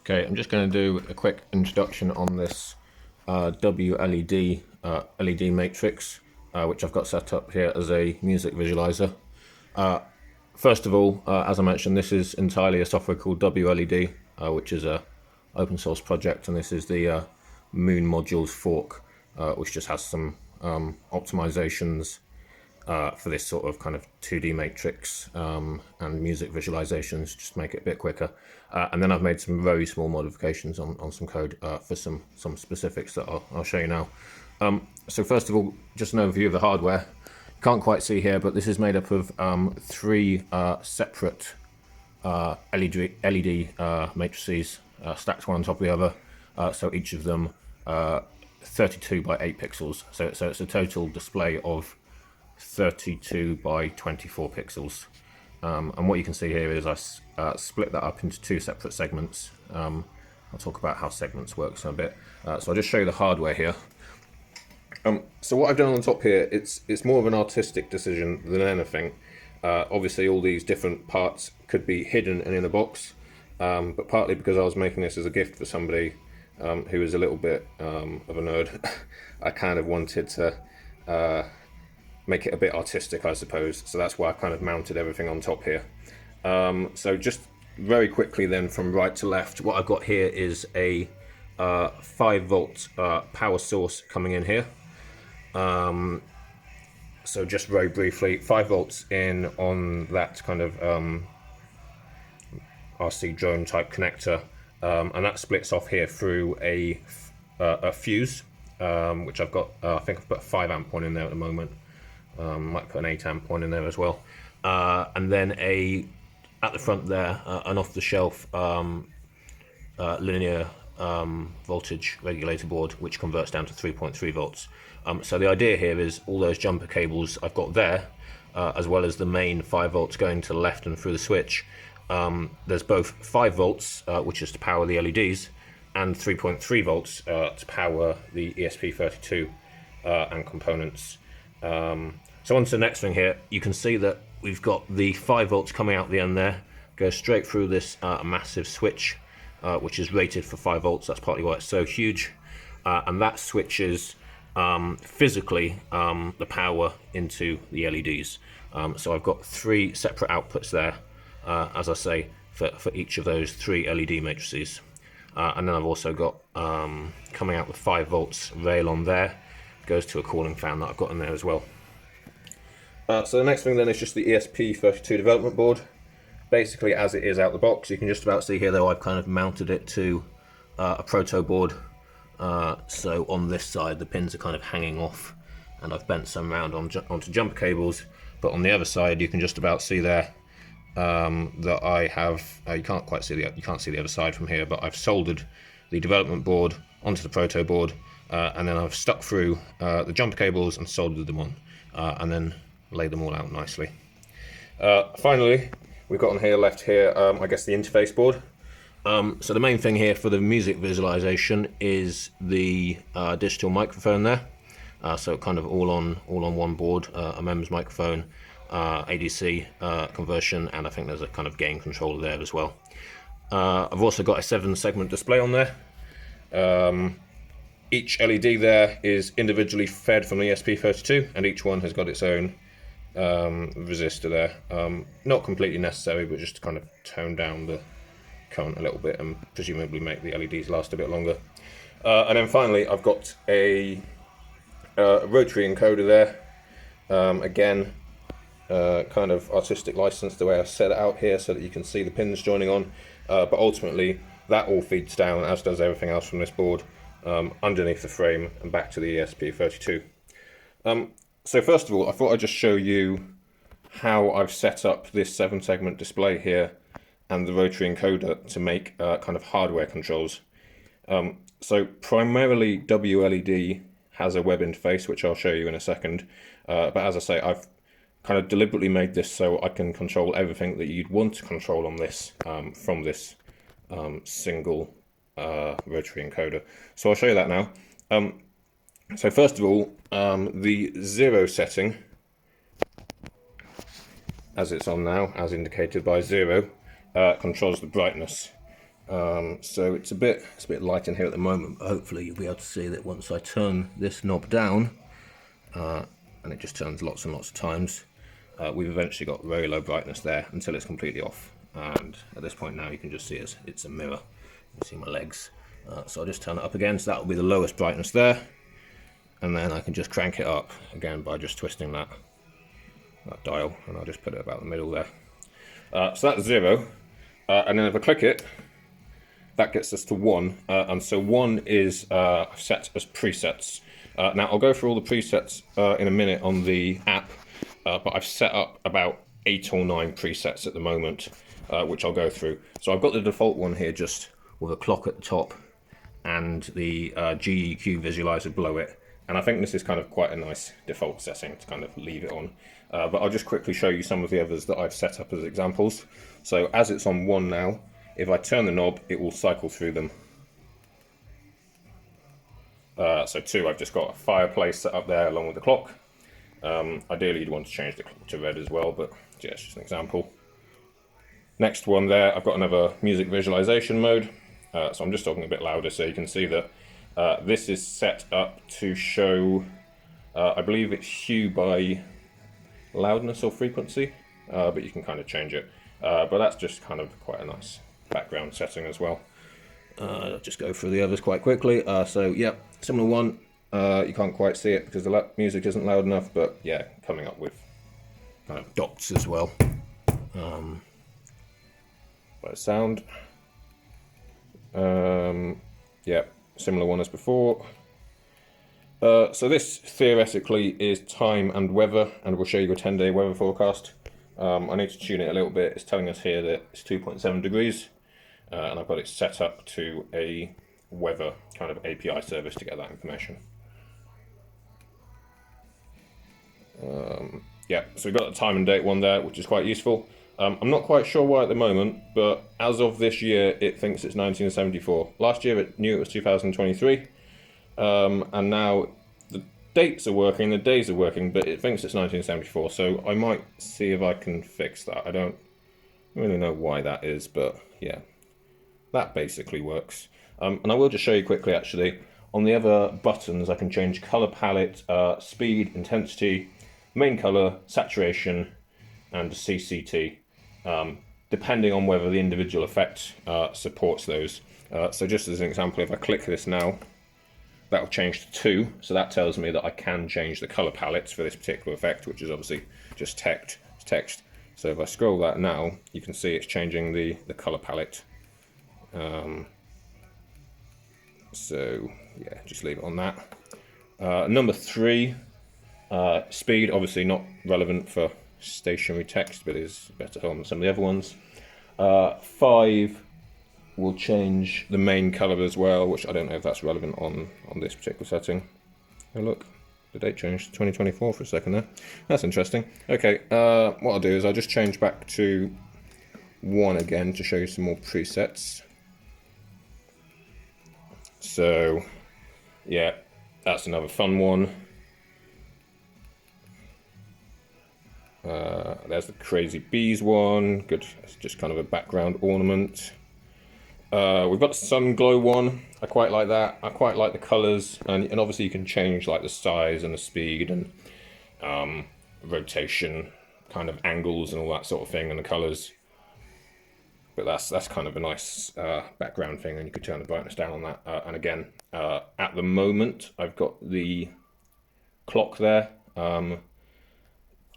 Okay, I'm just going to do a quick introduction on this WLED LED matrix, which I've got set up here as a music visualizer. First of all, as I mentioned, this is entirely a software called WLED, which is a open source project, and this is the MoonModules fork, which just has some optimizations for this sort of kind of 2D matrix and music visualizations, just to make it a bit quicker. And then I've made some very small modifications on some code for some specifics that I'll show you now. So first of all, just an overview of the hardware. Can't quite see here, but this is made up of three separate LED matrices stacked one on top of the other. So each of them 32 by 8 pixels. So it's a total display of 32 by 24 pixels. And what you can see here is I split that up into two separate segments. I'll talk about how segments work in a bit. So I'll just show you the hardware here. So what I've done on the top here, it's more of an artistic decision than anything. Obviously all these different parts could be hidden and in a box, but partly because I was making this as a gift for somebody who is a little bit of a nerd, I kind of wanted to make it a bit artistic, I suppose. So that's why I kind of mounted everything on top here. So just very quickly then from right to left, what I've got here is a 5-volt power source coming in here. So just very briefly, 5 volts in on that kind of RC drone type connector, and that splits off here through a fuse, which I've got, I think I've put a 5 amp one in there at the moment. Might put an 8 amp one in there as well, and then at the front there an off-the-shelf linear voltage regulator board, which converts down to 3.3 volts. So the idea here is all those jumper cables I've got there, as well as the main 5 volts going to the left and through the switch. There's both 5 volts, which is to power the LEDs, and 3.3 volts to power the ESP32 and components. So on to the next thing here, you can see that we've got the 5 volts coming out the end there, goes straight through this massive switch, which is rated for 5 volts. That's partly why it's so huge, and that switches physically the power into the LEDs. So I've got 3 separate outputs there, as I say, for each of those 3 LED matrices. And then I've also got coming out with 5 volts rail on there, goes to a cooling fan that I've got in there as well. So the next thing then is just the ESP32 development board. Basically as it is out the box. You can just about see here though I've kind of mounted it to a proto board. So on this side the pins are kind of hanging off, and I've bent some around onto jumper cables, but on the other side you can just about see there that I have, you can't see the other side from here, but I've soldered the development board onto the proto board, and then I've stuck through the jumper cables and soldered them on, and then laid them all out nicely. Finally, we've got on here left here, I guess the interface board. So the main thing here for the music visualization is the digital microphone there. So kind of all on one board, a MEMS microphone, ADC conversion, and I think there's a kind of gain controller there as well. I've also got a 7-segment display on there. Each LED there is individually fed from the ESP32, and each one has got its own resistor there. Not completely necessary, but just to kind of tone down the current a little bit and presumably make the LEDs last a bit longer. And then finally I've got a rotary encoder there. Again, kind of artistic license the way I've set it out here so that you can see the pins joining on, but ultimately that all feeds down, as does everything else from this board, underneath the frame and back to the ESP32. So first of all, I thought I'd just show you how I've set up this 7-segment display here and the rotary encoder to make kind of hardware controls. So primarily WLED has a web interface, which I'll show you in a second, but as I say, I've kind of deliberately made this so I can control everything that you'd want to control on this from this single rotary encoder. So I'll show you that now. So first of all, the 0 setting, as it's on now, as indicated by 0, controls the brightness. So it's a bit light in here at the moment, but hopefully you'll be able to see that once I turn this knob down, and it just turns lots and lots of times, we've eventually got very low brightness there until it's completely off. And at this point now you can just see it's a mirror. You can see my legs. So I'll just turn it up again, so that will be the lowest brightness there. And then I can just crank it up again by just twisting that dial, and I'll just put it about the middle there. So that's 0. And then if I click it, that gets us to 1. And so 1 is set as presets. Now I'll go through all the presets in a minute on the app, but I've set up about 8 or 9 presets at the moment, which I'll go through. So I've got the default one here just with a clock at the top and the GEQ visualizer below it. And I think this is kind of quite a nice default setting to kind of leave it on. But I'll just quickly show you some of the others that I've set up as examples. So as it's on 1 now, if I turn the knob, it will cycle through them. So 2, I've just got a fireplace set up there along with the clock. Ideally you'd want to change the clock to red as well, but yeah, it's just an example. Next one there, I've got another music visualization mode. So I'm just talking a bit louder so you can see that this is set up to show, I believe it's hue by loudness or frequency, but you can kind of change it. But that's just kind of quite a nice background setting as well. I'll just go through the others quite quickly. So yeah, similar one. You can't quite see it because the music isn't loud enough, but yeah, coming up with kind of dots as well. By the sound. Yeah, similar one as before. So this theoretically is time and weather, and we'll show you a 10-day weather forecast. I need to tune it a little bit. It's telling us here that it's 2.7 degrees, and I've got it set up to a weather kind of API service to get that information. Yeah, so we've got the time and date one there, which is quite useful. I'm not quite sure why at the moment, but as of this year, it thinks it's 1974. Last year, it knew it was 2023, and now the dates are working, the days are working, but it thinks it's 1974, so I might see if I can fix that. I don't really know why that is, but yeah, that basically works. And I will just show you quickly, actually. On the other buttons, I can change color palette, speed, intensity, main color, saturation, and CCT. Depending on whether the individual effect supports those. So just as an example, if I click this now, that will change to 2, so that tells me that I can change the color palettes for this particular effect, which is obviously just text. So if I scroll that now, you can see it's changing the color palette. So yeah, just leave it on that. Number 3, speed, obviously not relevant for stationary text, but is better on some of the other ones. 5 will change the main color as well, which I don't know if that's relevant on this particular setting. Oh look, the date changed to 2024 for a second there. That's interesting. Okay, what I'll do is I'll just change back to 1 again to show you some more presets. So yeah, that's another fun one. There's the Crazy Bees one. Good, it's just kind of a background ornament. We've got the Sun Glow one. I quite like that. I quite like the colours, and obviously you can change like the size and the speed and rotation, kind of angles and all that sort of thing, and the colours. But that's kind of a nice background thing, and you could turn the brightness down on that. And again, at the moment, I've got the clock there.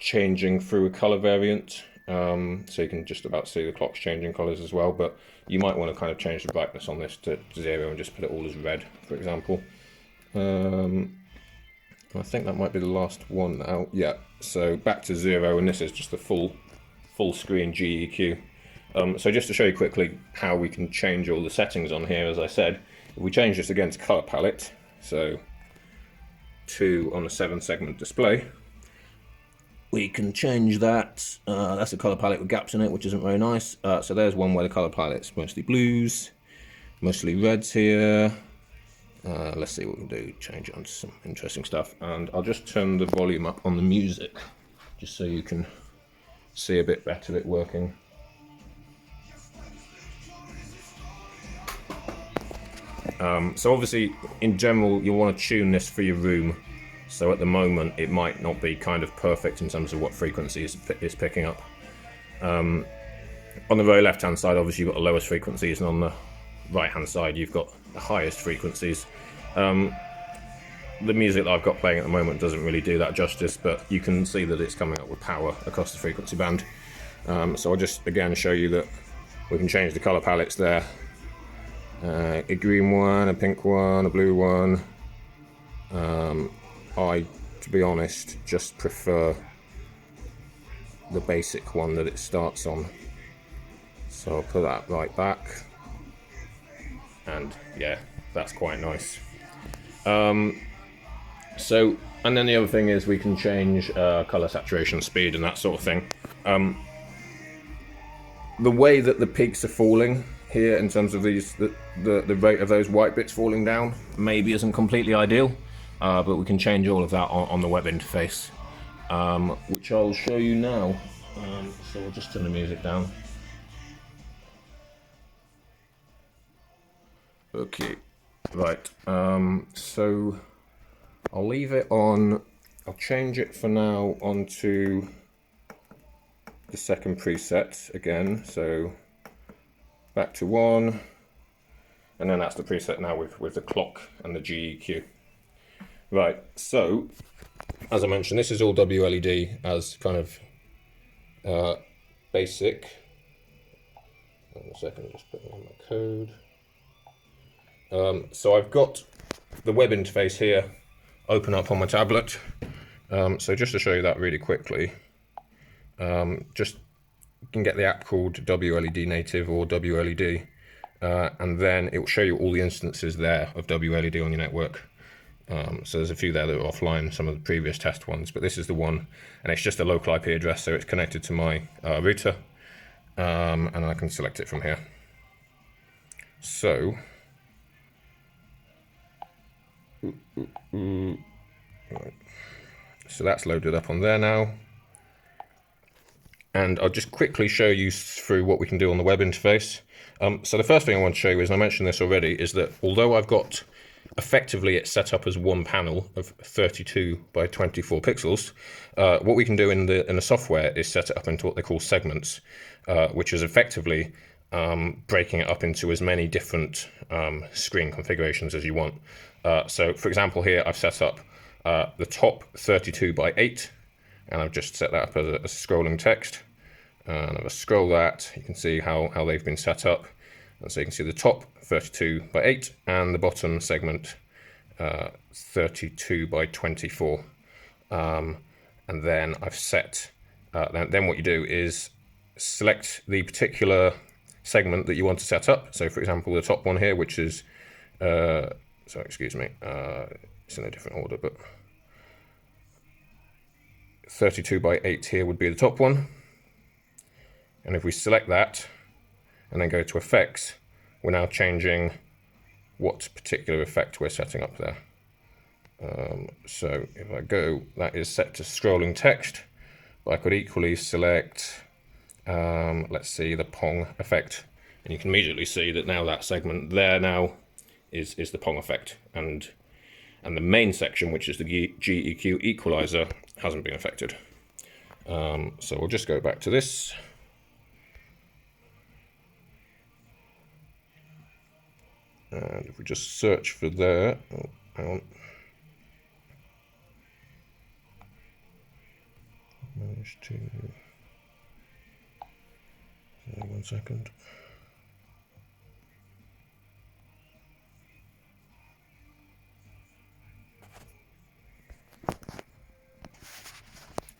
Changing through a color variant, so you can just about see the clock's changing colors as well, but you might want to kind of change the brightness on this to 0 and just put it all as red, for example. I think that might be the last one now. Yeah, so back to 0, and this is just the full screen GEQ. So just to show you quickly how we can change all the settings on here, as I said, if we change this again to color palette, so 2 on a 7-segment display, we can change that. That's a color palette with gaps in it, which isn't very nice. So there's one where the color palette's mostly blues, mostly reds here. Let's see what we can do. Change it onto some interesting stuff. And I'll just turn the volume up on the music, just so you can see a bit better it working. So obviously, in general, you want to tune this for your room. So at the moment, it might not be kind of perfect in terms of what frequency is picking up. On the very left-hand side, obviously, you've got the lowest frequencies, and on the right-hand side, you've got the highest frequencies. The music that I've got playing at the moment doesn't really do that justice, but you can see that it's coming up with power across the frequency band. So I'll just, again, show you that we can change the color palettes there. A green one, a pink one, a blue one. I, to be honest, just prefer the basic one that it starts on. So I'll put that right back. And yeah, that's quite nice. So, and then the other thing is we can change color saturation, speed, and that sort of thing. The way that the peaks are falling here, in terms of these, the rate of those white bits falling down, maybe isn't completely ideal, but we can change all of that on the web interface, which I'll show you now. So we'll just turn the music down. Okay, right. So I'll leave it on. I'll change it for now onto the second preset again. So back to 1, and then that's the preset now with the clock and the GEQ. Right, so as I mentioned, this is all WLED as kind of basic. One second, just put in my code. So I've got the web interface here open up on my tablet. So just to show you that really quickly, just you can get the app called WLED Native or WLED, and then it will show you all the instances there of WLED on your network. So there's a few there that are offline, some of the previous test ones, but this is the one, and it's just a local IP address, so it's connected to my router, and I can select it from here. So, right. So that's loaded up on there now. And I'll just quickly show you through what we can do on the web interface. So the first thing I want to show you is, and I mentioned this already, is that although I've got effectively it's set up as one panel of 32 by 24 pixels, what we can do in the software is set it up into what they call segments, which is effectively breaking it up into as many different screen configurations as you want. So for example here I've set up the top 32 by 8, and I've just set that up as a scrolling text. And if I scroll that, you can see how they've been set up. And so you can see the top 32 by 8 and the bottom segment 32 by 24. And then I've set, then what you do is select the particular segment that you want to set up. So for example, the top one here, which is, sorry, excuse me, it's in a different order, but 32 by 8 here would be the top one. And if we select that and then go to effects, we're now changing what particular effect we're setting up there. So if I go, that is set to scrolling text, but I could equally select, let's see, the Pong effect. And you can immediately see that now that segment there now is the Pong effect. And the main section, which is the GEQ equalizer, hasn't been affected. So we'll just go back to this. And if we just search for there, oh, hang on. Managed to, sorry, 1 second.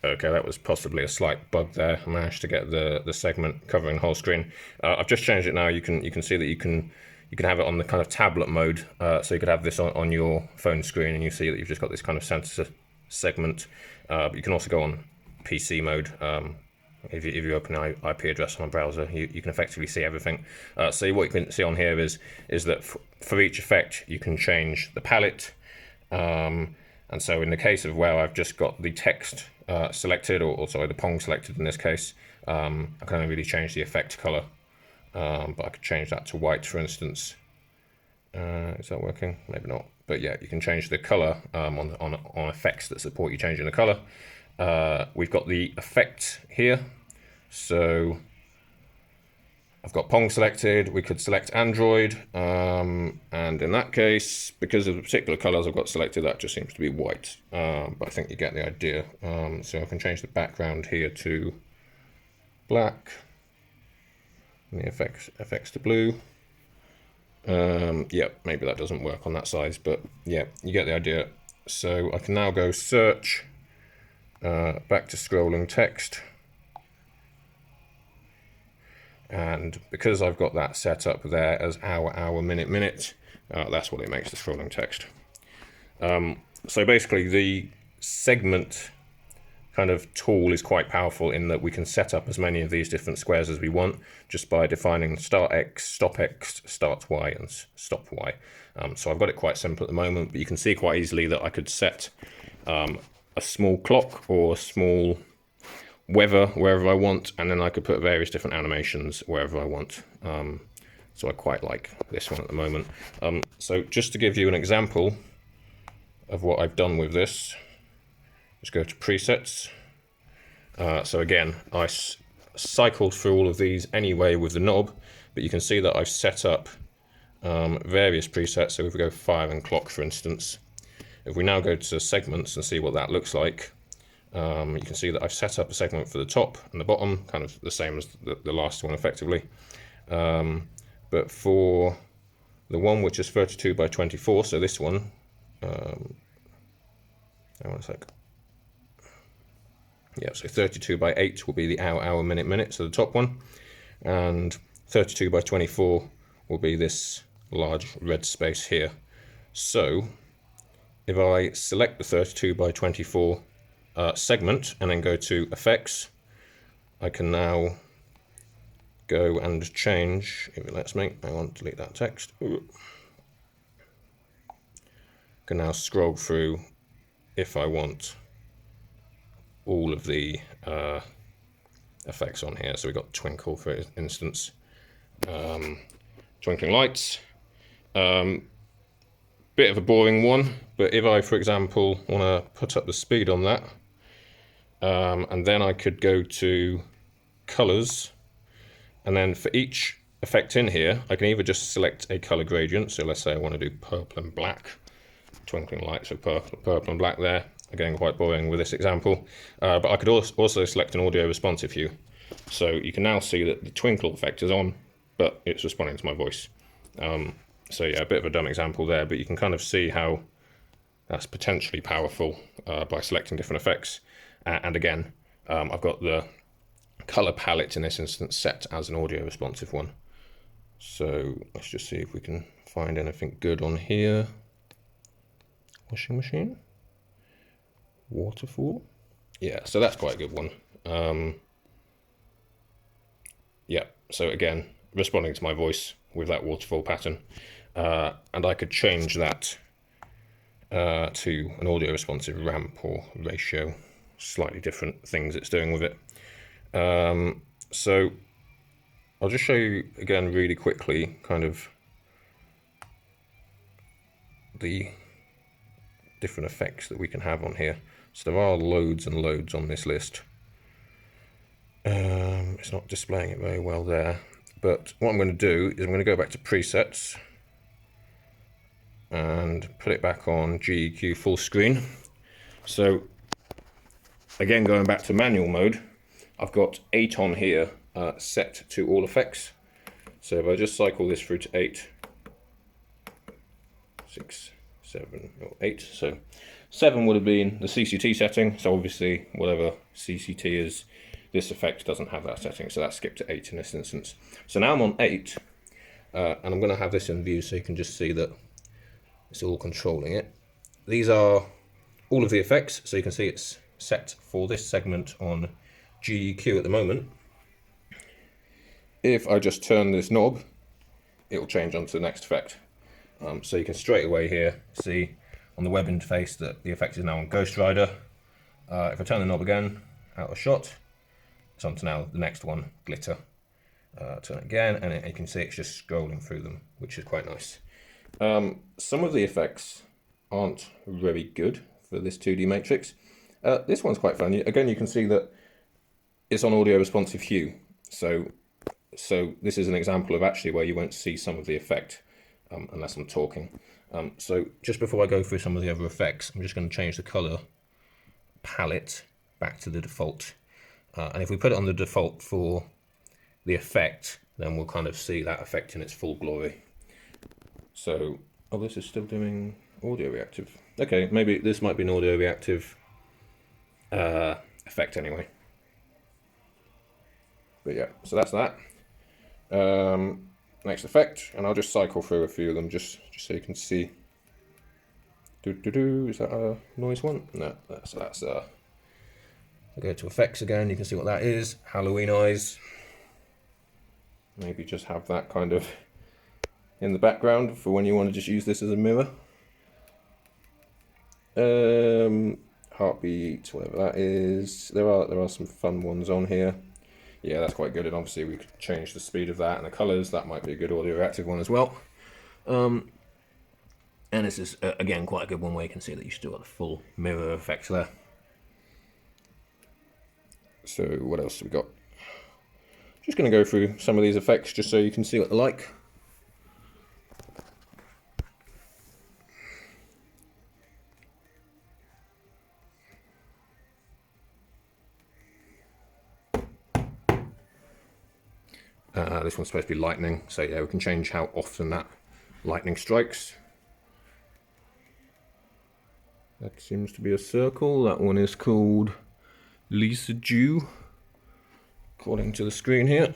Okay, that was possibly a slight bug there. I managed to get the segment covering the whole screen. I've just changed it now. You can see that you can have it on the kind of tablet mode. So you could have this on your phone screen, and you see that you've just got this kind of center segment. But you can also go on PC mode. If you open an IP address on a browser, you can effectively see everything. So what you can see on here is that for each effect, you can change the palette. And so in the case of where I've just got the text selected, or sorry, the Pong selected in this case, I can only really change the effect color, but I could change that to white, for instance. Is that working? Maybe not. But yeah, you can change the color on effects that support you changing the color. We've got the effect here. So I've got Pong selected. We could select Android. And in that case, because of the particular colors I've got selected, that just seems to be white. But I think you get the idea. So I can change the background here to black. And the effects to blue. Yeah, maybe that doesn't work on that size, but yeah, you get the idea. So I can now go search, back to scrolling text. And because I've got that set up there as hour, minute, that's what it makes the scrolling text. So basically the segment kind of tool is quite powerful in that we can set up as many of these different squares as we want just by defining start X, start Y, and stop Y. So I've got it quite simple at the moment, but you can see quite easily that I could set a small clock or a small weather wherever I want, and then I could put various different animations wherever I want. So I quite like this one at the moment. So just to give you an example of what I've done with this, just go to presets. So again, I cycled through all of these anyway with the knob, but you can see that I've set up various presets. So if we go fire and clock, for instance, if we now go to segments and see what that looks like, you can see that I've set up a segment for the top and the bottom, kind of the same as the last one effectively. But for the one which is 32 by 24, so this one, hang on a sec. Yeah, so 32 by 8 will be the hour, minute, so the top one. And 32 by 24 will be this large red space here. So if I select the 32 by 24 segment and then go to effects, I can now go and change, if it lets me, I want to delete that text. Ooh. Can now scroll through if I want all of the effects on here. So we've got twinkle, for instance, twinkling lights. Bit of a boring one, but if I, for example, want to put up the speed on that, and then I could go to colors, and then for each effect in here, I can either just select a color gradient. So let's say I want to do purple and black, twinkling lights with purple and black there. Again, quite boring with this example, but I could also select an audio responsive hue. So you can now see that the twinkle effect is on, but it's responding to my voice. So yeah, a bit of a dumb example there, but you can kind of see how that's potentially powerful by selecting different effects. And again, I've got the color palette in this instance set as an audio responsive one. So let's just see if we can find anything good on here. Washing machine. Waterfall. Yeah, so that's quite a good one. Yeah, so again, responding to my voice with that waterfall pattern. And I could change that to an audio responsive ramp or ratio, slightly different things it's doing with it. So I'll just show you again really quickly kind of the different effects that we can have on here. So there are loads and loads on this list. It's not displaying it very well there, but what I'm going to do is I'm going to go back to presets and put it back on GEQ full screen. So again, going back to manual mode, I've got 8 on here set to all effects. So if I just cycle this through to 8, 6, 7, or 8, so 7 would have been the CCT setting, so obviously whatever CCT is, this effect doesn't have that setting, so that's skipped to 8 in this instance. So now I'm on 8, and I'm going to have this in view so you can just see that it's all controlling it. These are all of the effects, so you can see it's set for this segment on GEQ at the moment. If I just turn this knob, it will change onto the next effect. So you can straight away here see on the web interface that the effect is now on Ghost Rider. If I turn the knob again, out of shot, it's on to now the next one, Glitter. Turn it again, and you can see it's just scrolling through them, which is quite nice. Some of the effects aren't very good for this 2D matrix. This one's quite fun. Again, you can see that it's on audio responsive hue. So this is an example of actually where you won't see some of the effect unless I'm talking. So just before I go through some of the other effects, I'm just going to change the color palette back to the default. And if we put it on the default for the effect, then we'll kind of see that effect in its full glory. So, oh, this is still doing audio reactive. Okay, maybe this might be an audio reactive effect anyway. But yeah, so that's that. Next effect, and I'll just cycle through a few of them just so you can see. Is that a noise one? No, that's I go to effects again, you can see what that is. Halloween eyes. Maybe just have that kind of in the background for when you want to just use this as a mirror. Heartbeat, whatever that is. There are some fun ones on here. Yeah, that's quite good, and obviously we could change the speed of that and the colours. That might be a good audio reactive one as well. And this is, again, quite a good one where you can see that you still got the full mirror effect there. So what else have we got? Just going to go through some of these effects just so you can see what they're like. This one's supposed to be lightning, so yeah, we can change how often that lightning strikes. That seems to be a circle. That one is called Lisa Jew, according to the screen here.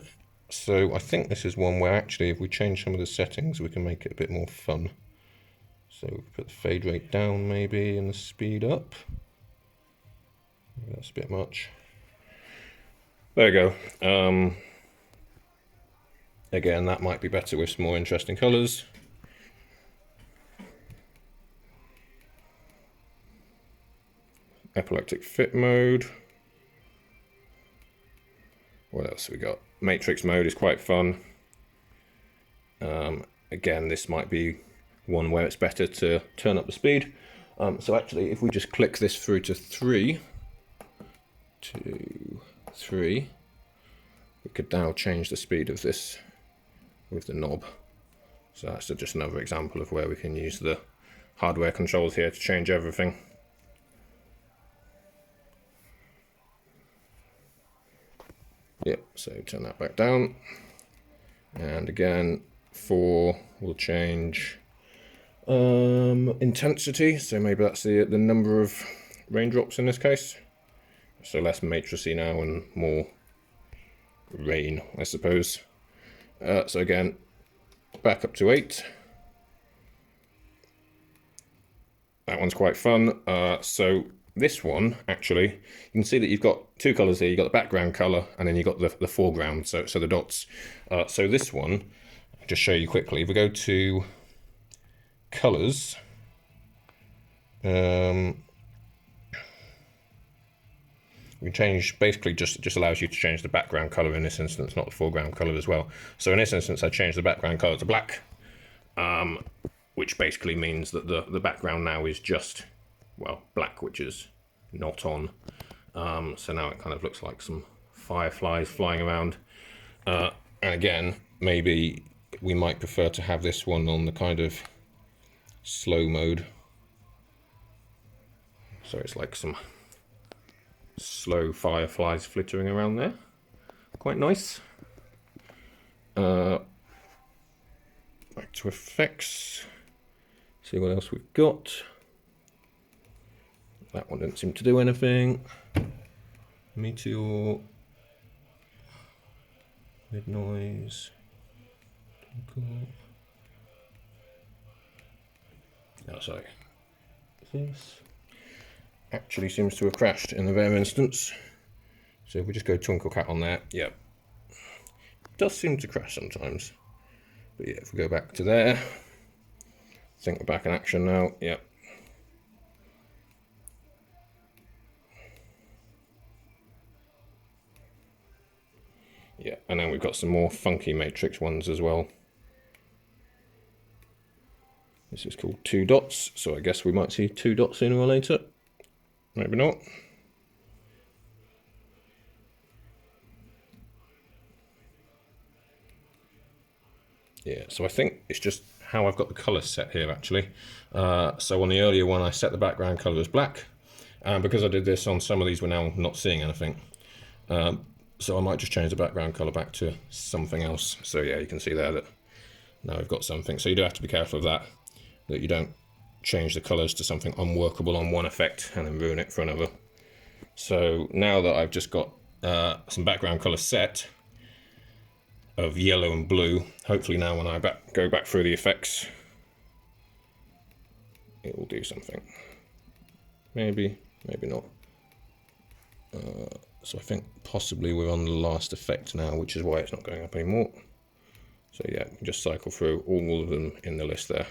So I think this is one where actually if we change some of the settings we can make it a bit more fun. So we put the fade rate down maybe and the speed up. Maybe that's a bit much. There you go. Again, that might be better with some more interesting colours. Epileptic fit mode. What else have we got? Matrix mode is quite fun. Again, this might be one where it's better to turn up the speed. So actually, if we just click this through to 3, we could now change the speed of this with the knob. So that's just another example of where we can use the hardware controls here to change everything. Yep, so turn that back down. And again, 4 will change intensity, so maybe that's the number of raindrops in this case. So less matrixy now and more rain, I suppose. So again, back up to 8. That one's quite fun. So this one, actually, you can see that you've got 2 colours here. You've got the background colour and then you've got the foreground, so the dots. So this one, I'll just show you quickly. If we go to colours, we change, basically just allows you to change the background colour in this instance, not the foreground colour as well. So in this instance, I changed the background colour to black, which basically means that the background now is just, well, black, which is not on. So now it kind of looks like some fireflies flying around. And again, maybe we might prefer to have this one on the kind of slow mode. So it's like some slow fireflies flittering around there. Quite nice. Back to effects. See what else we've got. That one didn't seem to do anything. Meteor. Mid noise. Oh, sorry. This actually seems to have crashed in the rare instance. So if we just go Twinkle Cat on there, yeah. It does seem to crash sometimes. But yeah, if we go back to there, I think we're back in action now, yeah. Yeah, and then we've got some more funky matrix ones as well. This is called 2 dots, so I guess we might see 2 dots sooner or later. Maybe not. Yeah, so I think it's just how I've got the colours set here actually. So on the earlier one I set the background colour as black, and because I did this on some of these we're now not seeing anything. So I might just change the background colour back to something else. So yeah, you can see there that now we've got something. So you do have to be careful of that you don't change the colours to something unworkable on one effect and then ruin it for another. So now that I've just got some background colour set of yellow and blue, hopefully now when I go back through the effects, it will do something. Maybe, maybe not. So I think possibly we're on the last effect now, which is why it's not going up anymore. So yeah, just cycle through all of them in the list there.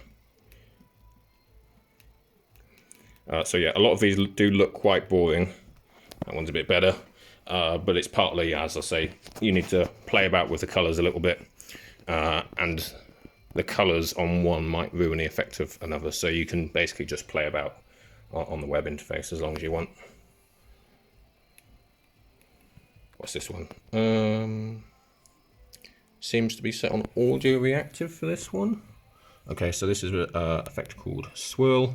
So yeah, a lot of these do look quite boring. That one's a bit better, but it's partly, as I say, you need to play about with the colours a little bit, and the colours on one might ruin the effect of another, so you can basically just play about on the web interface as long as you want. What's this one? Seems to be set on audio reactive for this one. Okay, so this is an effect called swirl.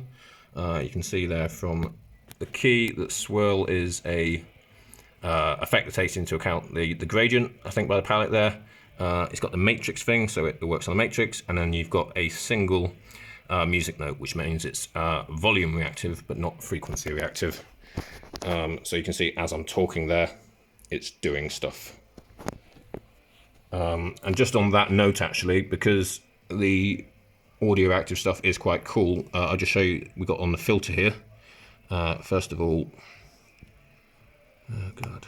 You can see there from the key that swirl is a effect that takes into account the gradient, I think, by the palette there. It's got the matrix thing, so it works on the matrix, and then you've got a single music note, which means it's volume reactive but not frequency reactive. So you can see as I'm talking there, it's doing stuff. And just on that note, actually, because the audio active stuff is quite cool, I'll just show you. We got on the filter here. First of all, oh god.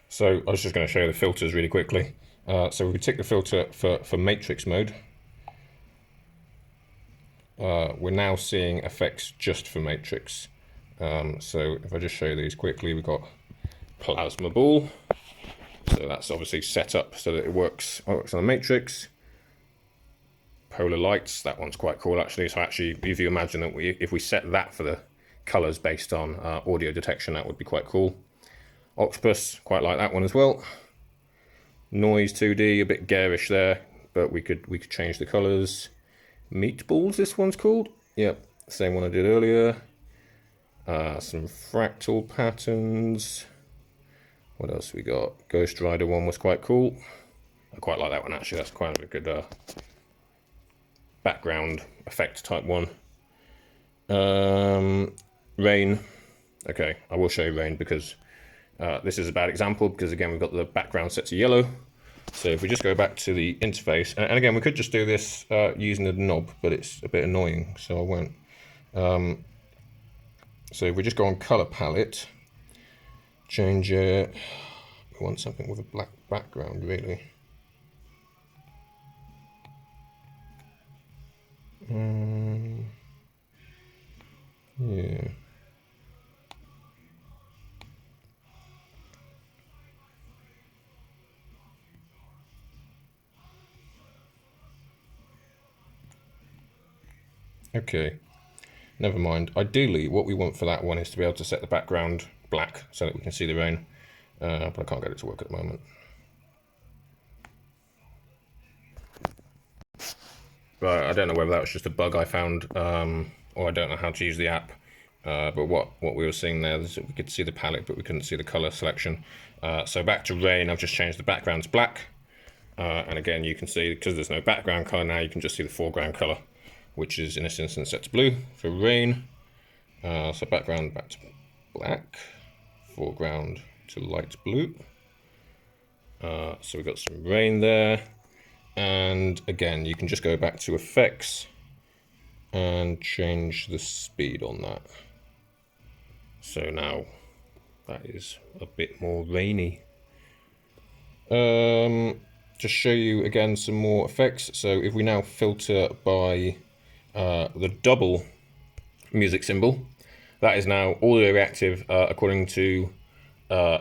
So I was just going to show you the filters really quickly. So we tick the filter for matrix mode. We're now seeing effects just for matrix. So if I just show you these quickly, we've got plasma ball. So that's obviously set up so that it works on the matrix. Polar lights, that one's quite cool actually. So actually, if you imagine that if we set that for the colors based on audio detection, that would be quite cool. Octopus, quite like that one as well. Noise 2D, a bit garish there, but we could change the colors. Meatballs, this one's called. Yep, same one I did earlier. Some fractal patterns. What else we got? Ghost Rider one was quite cool. I quite like that one actually. That's quite a good background effect type one. Rain. Okay, I will show you rain because this is a bad example because again we've got the background set to yellow. So if we just go back to the interface, and again we could just do this using the knob, but it's a bit annoying, so I won't. So if we just go on color palette, change it. We want something with a black background, really. Yeah. Okay, never mind. Ideally, what we want for that one is to be able to set the background black so that we can see the rain, but I can't get it to work at the moment. But I don't know whether that was just a bug I found, or I don't know how to use the app. But what we were seeing there is that we could see the palette, but we couldn't see the color selection. So back to rain, I've just changed the background to black. And again, you can see, because there's no background color now, you can just see the foreground color, which is in this instance set to blue for rain. So background back to black, foreground to light blue. So we've got some rain there. And again, you can just go back to effects and change the speed on that. So now that is a bit more rainy. Just show you again some more effects. So if we now filter by the double music symbol, that is now audio reactive according to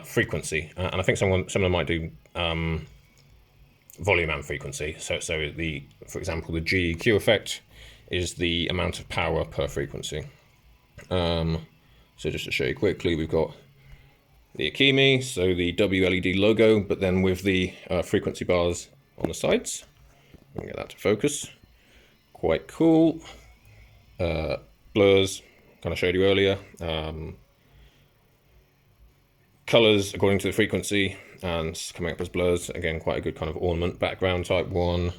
frequency, and I think some of them might do volume and frequency. So for example, the GEQ effect is the amount of power per frequency. So just to show you quickly, we've got the Akimi, so the WLED logo, but then with the frequency bars on the sides. Let me get that to focus. Quite cool. Blurs, kind of showed you earlier. Colors according to the frequency and coming up as blurs. Again, quite a good kind of ornament background type one.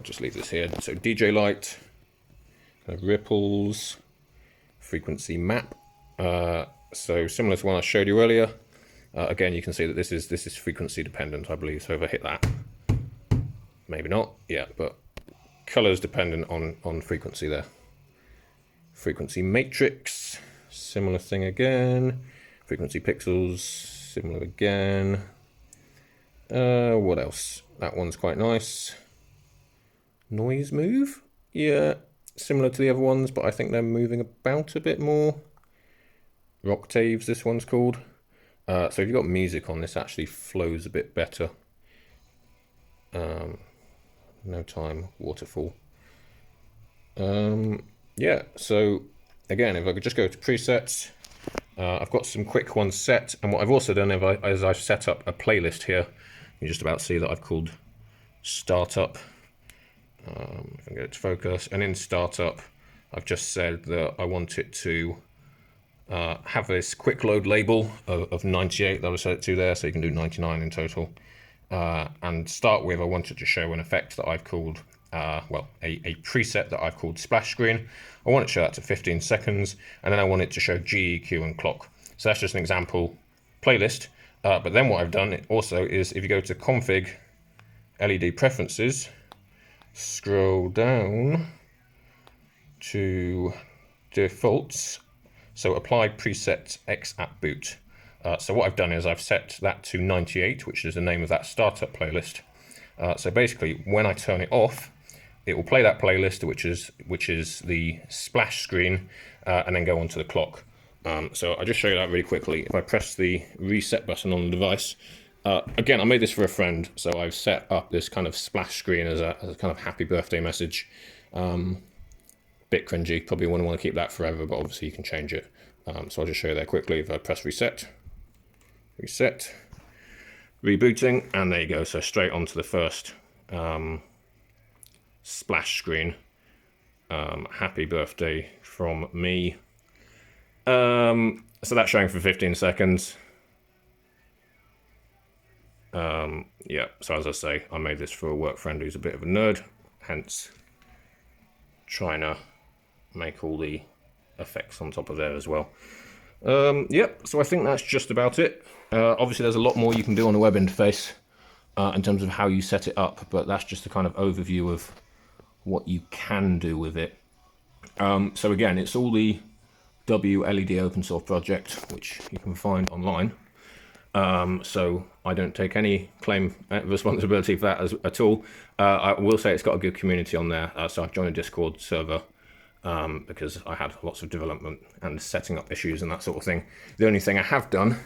Just leave this here. So DJ light, kind of ripples, frequency map. So similar to one I showed you earlier. Again, you can see that this is frequency dependent, I believe. So if I hit that, maybe not, yeah, but colors dependent on frequency there. Frequency matrix, similar thing again. Frequency pixels, similar again. What else? That one's quite nice. Noise move, yeah, similar to the other ones, but I think they're moving about a bit more. Octaves, this one's called. So if you've got music on, this actually flows a bit better. No time, waterfall. Yeah, so again, if I could just go to presets, I've got some quick ones set, and what I've also done is I've set up a playlist here. You just about see that I've called Startup. If I can get it to focus, and in Startup, I've just said that I want it to have this quick load label of 98 that I'll set it to there, so you can do 99 in total. And start with, I wanted to show an effect that I've called, well, a preset that I've called Splash Screen. I want it to show that to 15 seconds, and then I want it to show GEQ and clock. So that's just an example playlist. But then what I've done also is, if you go to Config, LED Preferences, scroll down to Defaults, so Apply Preset X at Boot. So what I've done is I've set that to 98, which is the name of that startup playlist. So basically, when I turn it off, it will play that playlist, which is the splash screen, and then go on to the clock. So I'll just show you that really quickly. If I press the reset button on the device, again, I made this for a friend, so I've set up this kind of splash screen as a kind of happy birthday message. Bit cringy, probably wouldn't want to keep that forever, but obviously you can change it. So I'll just show you there quickly. If I press reset, rebooting, and there you go. So straight onto the first splash screen. Happy birthday from me. So that's showing for 15 seconds. Yeah, so as I say, I made this for a work friend who's a bit of a nerd, hence trying to make all the effects on top of there as well. Yep, so I think that's just about it. Obviously there's a lot more you can do on the web interface in terms of how you set it up, but that's just a kind of overview of what you can do with it. So again, it's all the WLED open source project, which you can find online. So I don't take any responsibility for that at all. I will say it's got a good community on there. So I've joined a Discord server because I had lots of development and setting up issues and that sort of thing. The only thing I have done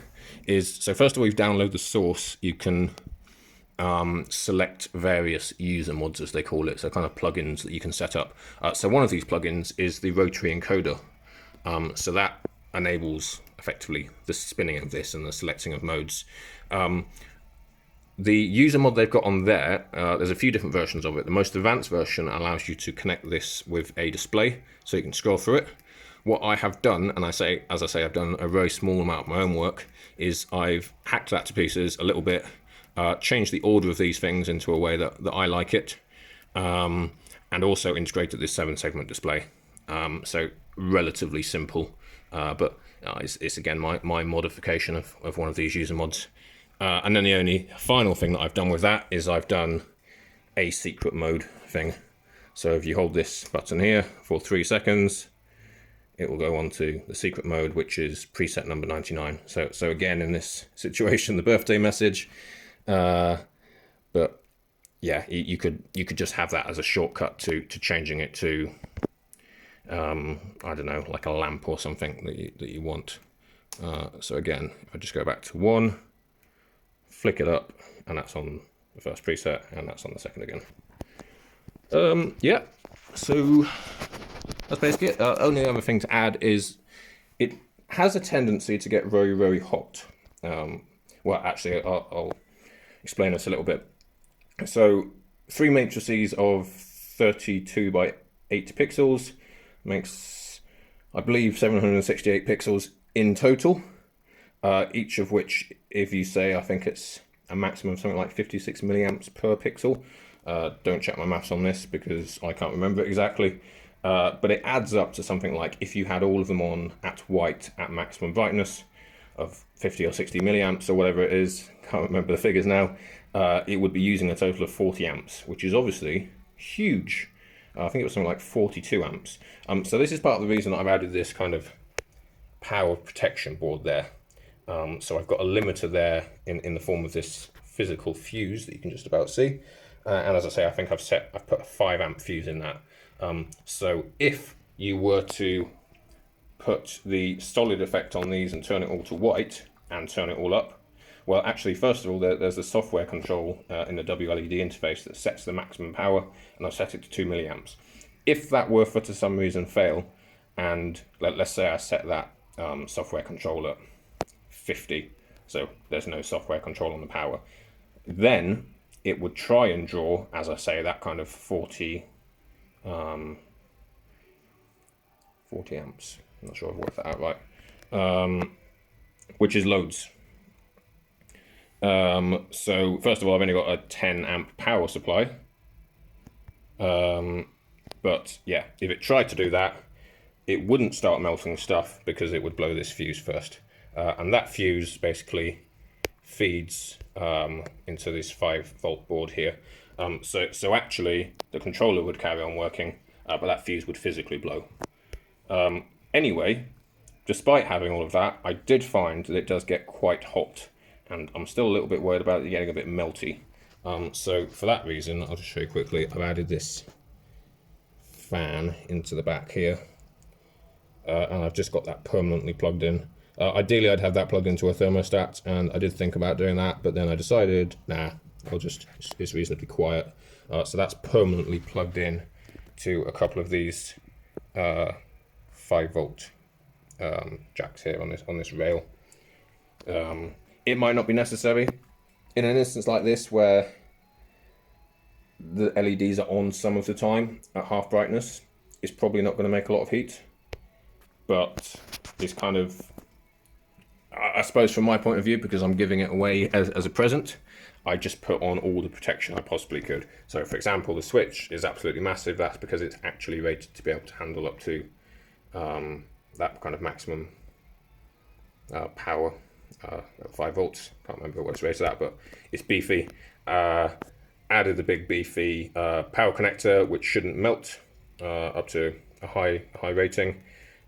is, so first of all, you download the source. You can select various user mods, as they call it, so kind of plugins that you can set up. So one of these plugins is the rotary encoder. So that enables effectively the spinning of this and the selecting of modes. The user mod they've got on there, there's a few different versions of it. The most advanced version allows you to connect this with a display, so you can scroll through it. What I have done, and as I say, I've done a very small amount of my own work, is I've hacked that to pieces a little bit, changed the order of these things into a way that I like it, and also integrated this 7-segment display. So relatively simple, but it's again my modification of one of these user mods. And then the only final thing that I've done with that is I've done a secret mode thing. So if you hold this button here for 3 seconds, it will go on to the secret mode, which is preset number 99. So again, in this situation, the birthday message. But yeah, you could just have that as a shortcut to changing it to I don't know, like a lamp or something that you want. So again, I just go back to 1, flick it up, and that's on the first preset, and that's on the second again. Yeah, so that's basically it. Only other thing to add is it has a tendency to get very, very hot. Well, actually, I'll explain this a little bit. So 3 matrices of 32 by 8 pixels makes, I believe, 768 pixels in total, each of which, if you say, I think it's a maximum of something like 56 milliamps per pixel. Don't check my maths on this because I can't remember it exactly. But it adds up to something like, if you had all of them on at white at maximum brightness of 50 or 60 milliamps or whatever it is, can't remember the figures now, it would be using a total of 40 amps, which is obviously huge. I think it was something like 42 amps. So this is part of the reason that I've added this kind of power protection board there. So I've got a limiter there in the form of this physical fuse that you can just about see. And as I say, I think I've put a 5 amp fuse in that. So if you were to put the solid effect on these and turn it all to white and turn it all up, well, actually, first of all, there's the software control in the WLED interface that sets the maximum power, and I've set it to 2 milliamps. If that were for some reason fail, and let's say I set that software control at 50, so there's no software control on the power, then it would try and draw, as I say, that kind of 40 amps. I'm not sure I've worked that out right, which is loads. So first of all, I've only got a 10 amp power supply. But yeah, if it tried to do that, it wouldn't start melting stuff because it would blow this fuse first. And that fuse basically feeds into this 5-volt board here. So actually, the controller would carry on working, but that fuse would physically blow. Anyway, despite having all of that, I did find that it does get quite hot, and I'm still a little bit worried about it getting a bit melty. So for that reason, I'll just show you quickly, I've added this fan into the back here, and I've just got that permanently plugged in. Ideally, I'd have that plugged into a thermostat, and I did think about doing that, but then I decided, nah, it's reasonably quiet. So that's permanently plugged in to a couple of these 5-volt jacks here on this rail. It might not be necessary in an instance like this where the LEDs are on some of the time at half brightness. It's probably not going to make a lot of heat, but it's kind of, I suppose from my point of view, because I'm giving it away as a present, I just put on all the protection I possibly could. So for example, the switch is absolutely massive. That's because it's actually rated to be able to handle up to that kind of maximum power, 5 volts. Can't remember what it's rated at, but it's beefy. Added the big beefy power connector, which shouldn't melt up to a high rating,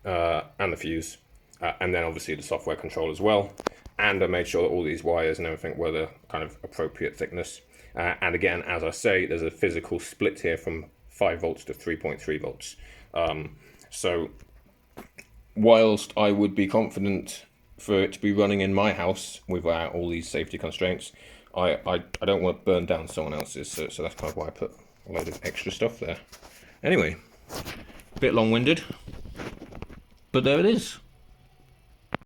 and the fuse. And then obviously the software control as well. And I made sure that all these wires and everything were the kind of appropriate thickness. And again, as I say, there's a physical split here from 5 volts to 3.3 volts. So whilst I would be confident for it to be running in my house without all these safety constraints, I don't want to burn down someone else's. So that's kind of why I put a load of extra stuff there. Anyway, a bit long-winded, but there it is.